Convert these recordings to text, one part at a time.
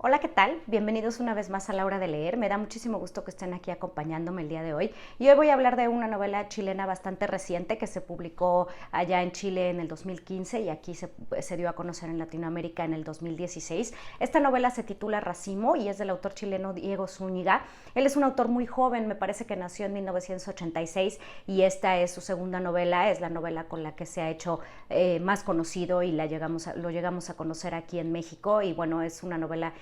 Hola, ¿qué tal? Bienvenidos una vez más a La Hora de Leer. Me da muchísimo gusto que estén aquí acompañándome el día de hoy. Y hoy voy a hablar de una novela chilena bastante reciente que se publicó allá en Chile en el 2015 y aquí se dio a conocer en Latinoamérica en el 2016. Esta novela se titula Racimo y es del autor chileno Diego Zúñiga. Él es un autor muy joven, me parece que nació en 1986 y esta es su segunda novela, es la novela con la que se ha hecho más conocido y lo llegamos a conocer aquí en México. Y bueno, es una novela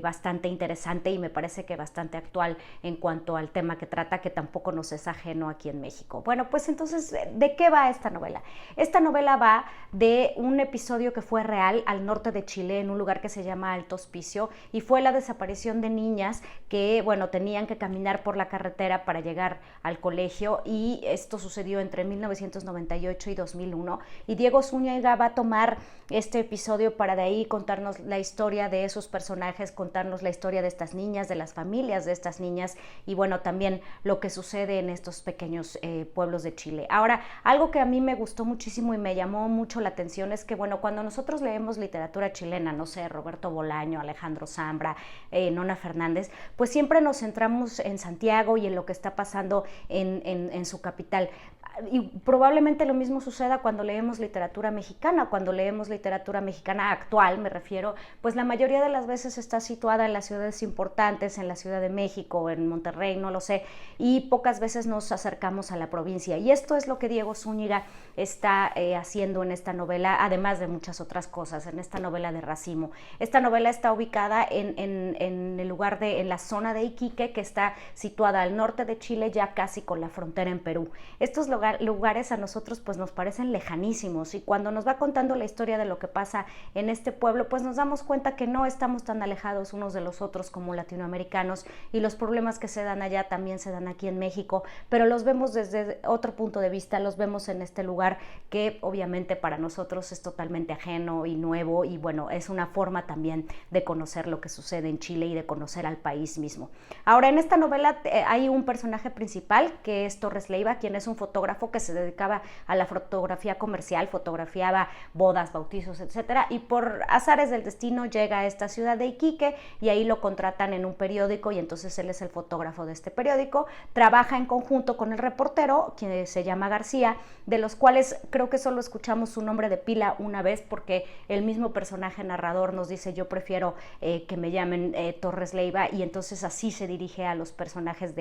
bastante interesante y me parece que bastante actual en cuanto al tema que trata, que tampoco nos es ajeno aquí en México. Bueno, pues entonces, ¿de qué va esta novela? Esta novela va de un episodio que fue real al norte de Chile, en un lugar que se llama Alto Hospicio, y fue la desaparición de niñas que, bueno, tenían que caminar por la carretera para llegar al colegio, y esto sucedió entre 1998 y 2001, y Diego Zúñiga va a tomar este episodio para de ahí contarnos la historia de esos personajes, contarnos la historia de estas niñas, de las familias de estas niñas y bueno, también lo que sucede en estos pequeños pueblos de Chile. Ahora, algo que a mí me gustó muchísimo y me llamó mucho la atención es que bueno, cuando nosotros leemos literatura chilena, no sé, Roberto Bolaño, Alejandro Zambra, Nona Fernández, pues siempre nos centramos en Santiago y en lo que está pasando en su capital. Y probablemente lo mismo suceda cuando leemos literatura mexicana, actual me refiero, pues la mayoría de las veces está situada en las ciudades importantes, en la Ciudad de México, en Monterrey, no lo sé, y pocas veces nos acercamos a la provincia. Y esto es lo que Diego Zúñiga está haciendo en esta novela, además de muchas otras cosas, en esta novela de Racimo. Esta novela está ubicada en el lugar en la zona de Iquique, que está situada al norte de Chile, ya casi con la frontera en Perú. Estos lugares a nosotros pues nos parecen lejanísimos, y cuando nos va contando la historia de lo que pasa en este pueblo, pues nos damos cuenta que no estamos tan alejados unos de los otros como latinoamericanos, y los problemas que se dan allá también se dan aquí en México, pero los vemos desde otro punto de vista, los vemos en este lugar que obviamente para nosotros es totalmente ajeno y nuevo, y bueno, es una forma también de conocer lo que sucede en Chile y de conocer al país mismo. Ahora, en esta novela hay un personaje principal que es Torres Leiva, quien es un fotógrafo que se dedicaba a la fotografía comercial, fotografiaba bodas, bautizos, etcétera, y por azares del destino llega a esta ciudad de Iquique y ahí lo contratan en un periódico, y entonces él es el fotógrafo de este periódico. Trabaja en conjunto con el reportero, que se llama García, de los cuales creo que solo escuchamos su nombre de pila una vez, porque el mismo personaje narrador nos dice: yo prefiero que me llamen Torres Leiva, y entonces así se dirige a los personajes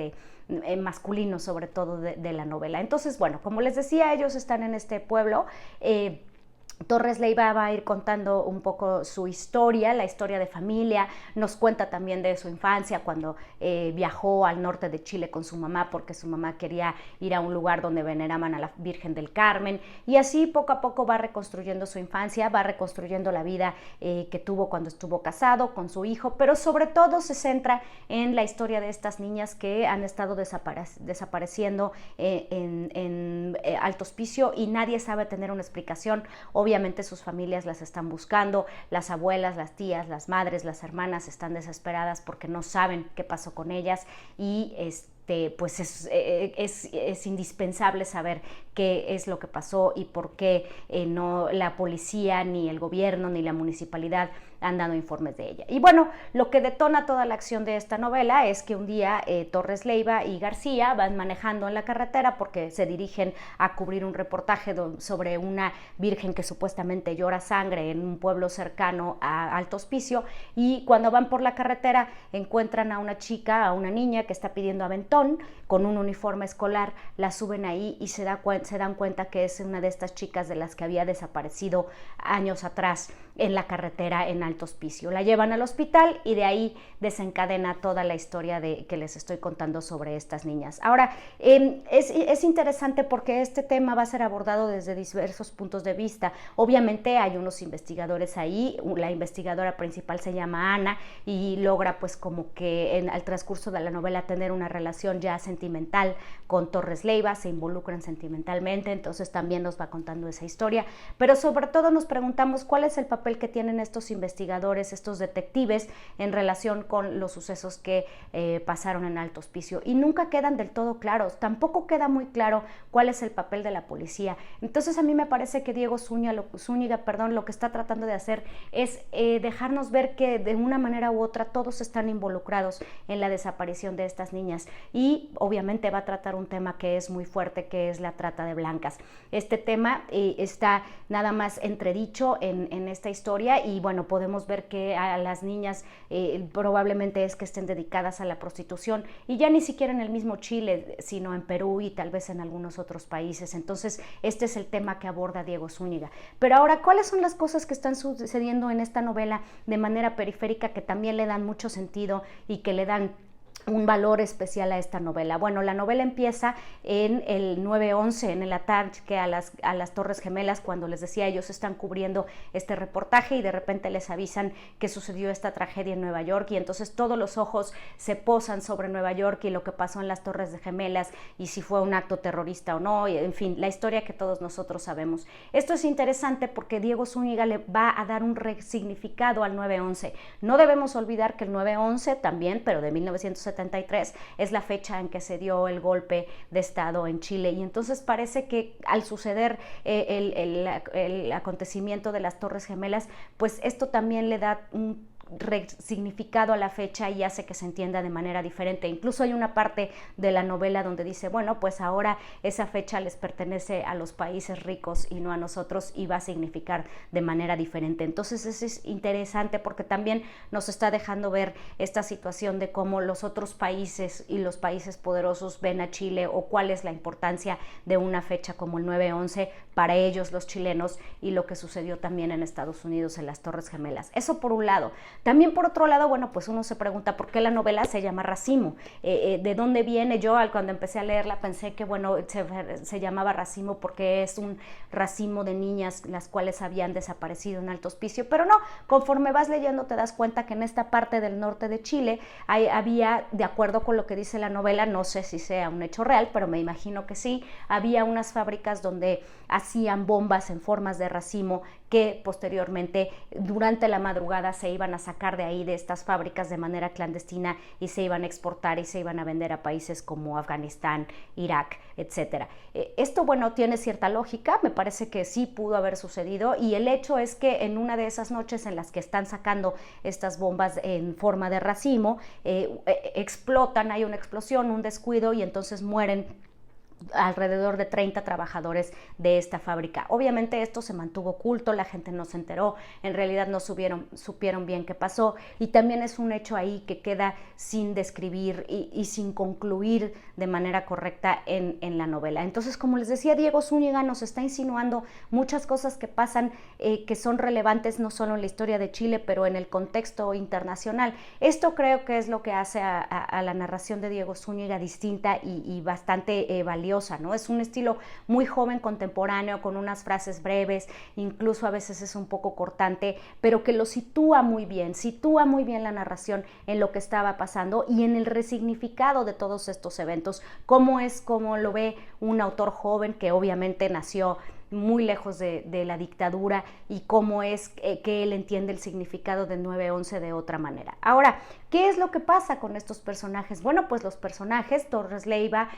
masculinos, sobre todo de la novela. Entonces, bueno, como les decía, ellos están en este pueblo. Torres Leiva va a ir contando un poco su historia, la historia de familia, nos cuenta también de su infancia cuando viajó al norte de Chile con su mamá, porque su mamá quería ir a un lugar donde veneraban a la Virgen del Carmen, y así poco a poco va reconstruyendo su infancia, va reconstruyendo la vida que tuvo cuando estuvo casado con su hijo, pero sobre todo se centra en la historia de estas niñas que han estado desapareciendo en Alto Hospicio, y nadie sabe tener una explicación. Obviamente sus familias las están buscando, las abuelas, las tías, las madres, las hermanas están desesperadas porque no saben qué pasó con ellas, y pues es indispensable saber qué es lo que pasó y por qué no la policía, ni el gobierno, ni la municipalidad han dado informes de ella. Y bueno, lo que detona toda la acción de esta novela es que un día Torres Leiva y García van manejando en la carretera porque se dirigen a cubrir un reportaje sobre una virgen que supuestamente llora sangre en un pueblo cercano a Alto Hospicio, y cuando van por la carretera encuentran a una chica, a una niña que está pidiendo aventón con un uniforme escolar. La suben ahí y se dan cuenta que es una de estas chicas de las que había desaparecido años atrás en la carretera en Alto Hospicio. La llevan al hospital y de ahí desencadena toda la historia que les estoy contando sobre estas niñas. Ahora, es interesante porque este tema va a ser abordado desde diversos puntos de vista. Obviamente hay unos investigadores ahí, la investigadora principal se llama Ana y logra pues como que al transcurso de la novela tener una relación ya sentimental con Torres Leiva, se involucran sentimentalmente, entonces también nos va contando esa historia, pero sobre todo nos preguntamos cuál es el papel papel que tienen estos investigadores, estos detectives en relación con los sucesos que pasaron en Alto Hospicio, y nunca quedan del todo claros. Tampoco queda muy claro cuál es el papel de la policía. Entonces a mí me parece que Diego Zúñiga, lo que está tratando de hacer es dejarnos ver que de una manera u otra todos están involucrados en la desaparición de estas niñas, y obviamente va a tratar un tema que es muy fuerte, que es la trata de blancas. Este tema está nada más entredicho en esta historia, y bueno, podemos ver que a las niñas probablemente es que estén dedicadas a la prostitución, y ya ni siquiera en el mismo Chile, sino en Perú y tal vez en algunos otros países. Entonces este es el tema que aborda Diego Zúñiga. Pero ahora, ¿cuáles son las cosas que están sucediendo en esta novela de manera periférica que también le dan mucho sentido y que le dan un valor especial a esta novela? Bueno, la novela empieza en el 9/11, en el ataque a las Torres Gemelas, cuando les decía, ellos están cubriendo este reportaje y de repente les avisan que sucedió esta tragedia en Nueva York, y entonces todos los ojos se posan sobre Nueva York y lo que pasó en las Torres de Gemelas, y si fue un acto terrorista o no, y en fin, la historia que todos nosotros sabemos. Esto es interesante porque Diego Zúñiga le va a dar un resignificado al 9/11. No debemos olvidar que el 9/11 también, pero de 1973, es la fecha en que se dio el golpe de Estado en Chile, y entonces parece que al suceder el acontecimiento de las Torres Gemelas, pues esto también le da un significado a la fecha y hace que se entienda de manera diferente. Incluso hay una parte de la novela donde dice, bueno, pues ahora esa fecha les pertenece a los países ricos y no a nosotros, y va a significar de manera diferente. Entonces eso es interesante porque también nos está dejando ver esta situación de cómo los otros países y los países poderosos ven a Chile, o cuál es la importancia de una fecha como el 9/11 para ellos, los chilenos, y lo que sucedió también en Estados Unidos en las Torres Gemelas. Eso por un lado. También por otro lado, bueno, pues uno se pregunta por qué la novela se llama Racimo. ¿De dónde viene? Yo cuando empecé a leerla pensé que, bueno, se llamaba Racimo porque es un racimo de niñas las cuales habían desaparecido en Alto Hospicio, pero no, conforme vas leyendo te das cuenta que en esta parte del norte de Chile había, de acuerdo con lo que dice la novela, no sé si sea un hecho real, pero me imagino que sí, había unas fábricas donde hacían bombas en formas de racimo que posteriormente durante la madrugada se iban a sacar de ahí, de estas fábricas, de manera clandestina, y se iban a exportar y se iban a vender a países como Afganistán, Irak, etcétera. Esto, bueno, tiene cierta lógica, me parece que sí pudo haber sucedido, y el hecho es que en una de esas noches en las que están sacando estas bombas en forma de racimo, explotan, hay una explosión, un descuido, y entonces mueren alrededor de 30 trabajadores de esta fábrica. Obviamente esto se mantuvo oculto, la gente no se enteró, en realidad no supieron bien qué pasó, y también es un hecho ahí que queda sin describir y sin concluir de manera correcta en la novela. Entonces, como les decía, Diego Zúñiga nos está insinuando muchas cosas que pasan, que son relevantes no solo en la historia de Chile, pero en el contexto internacional. Esto creo que es lo que hace a la narración de Diego Zúñiga distinta y bastante valiosa, ¿no? Es un estilo muy joven, contemporáneo, con unas frases breves, incluso a veces es un poco cortante, pero que lo sitúa muy bien la narración en lo que estaba pasando y en el resignificado de todos estos eventos, cómo lo ve un autor joven que obviamente nació muy lejos de la dictadura, y cómo es que él entiende el significado del 9/11 de otra manera. Ahora, ¿qué es lo que pasa con estos personajes? Bueno, pues los personajes, Torres Leiva,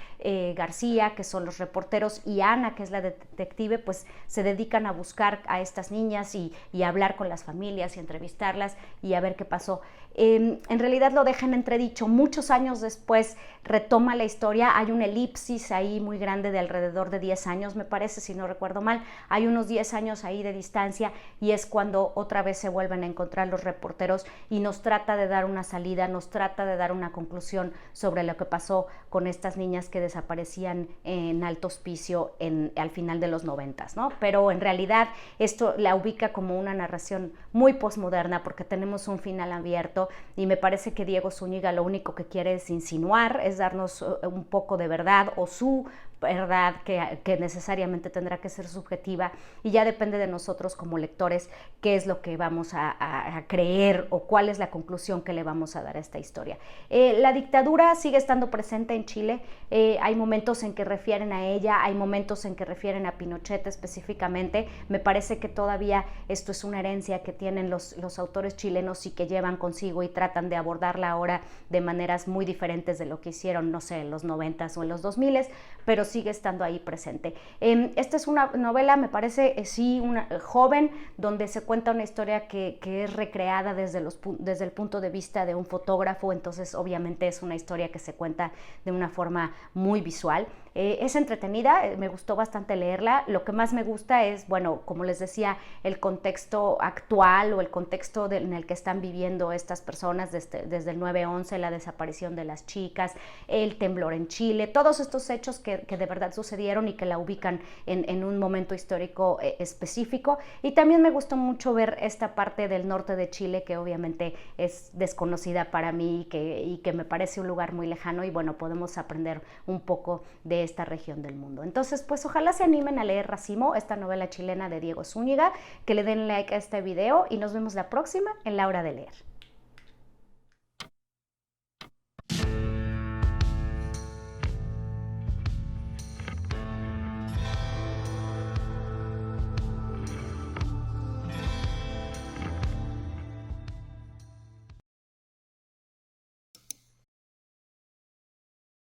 García, que son los reporteros, y Ana, que es la detective, pues se dedican a buscar a estas niñas y a hablar con las familias y entrevistarlas y a ver qué pasó. En realidad lo dejan entredicho. Muchos años después retoma la historia, hay una elipsis ahí muy grande de alrededor de 10 años, me parece, si no recuerdo mal, hay unos 10 años ahí de distancia, y es cuando otra vez se vuelven a encontrar los reporteros y nos trata de dar una salida, nos trata de dar una conclusión sobre lo que pasó con estas niñas que desaparecían en Alto Hospicio al final de los 90s, ¿no? Pero en realidad esto la ubica como una narración muy posmoderna porque tenemos un final abierto, y me parece que Diego Zúñiga lo único que quiere es insinuar, es darnos un poco de verdad o su verdad que necesariamente tendrá que ser subjetiva, y ya depende de nosotros como lectores qué es lo que vamos a creer o cuál es la conclusión que le vamos a dar a esta historia. La dictadura sigue estando presente en Chile, hay momentos en que refieren a ella, hay momentos en que refieren a Pinochet específicamente. Me parece que todavía esto es una herencia que tienen los autores chilenos y que llevan consigo y tratan de abordarla ahora de maneras muy diferentes de lo que hicieron, no sé, en los 90s o en los 2000s, pero sigue estando ahí presente. Esta es una novela, me parece, sí, una joven, donde se cuenta una historia que es recreada desde el punto de vista de un fotógrafo, entonces obviamente es una historia que se cuenta de una forma muy visual. Es entretenida, me gustó bastante leerla. Lo que más me gusta es, bueno, como les decía, el contexto actual o el contexto en el que están viviendo estas personas desde el 9/11, la desaparición de las chicas, el temblor en Chile, todos estos hechos que de verdad sucedieron y que la ubican en un momento histórico específico. Y también me gustó mucho ver esta parte del norte de Chile, que obviamente es desconocida para mí y que me parece un lugar muy lejano, y bueno, podemos aprender un poco de esta región del mundo. Entonces, pues ojalá se animen a leer Racimo, esta novela chilena de Diego Zúñiga, que le den like a este video y nos vemos la próxima en La Hora de Leer.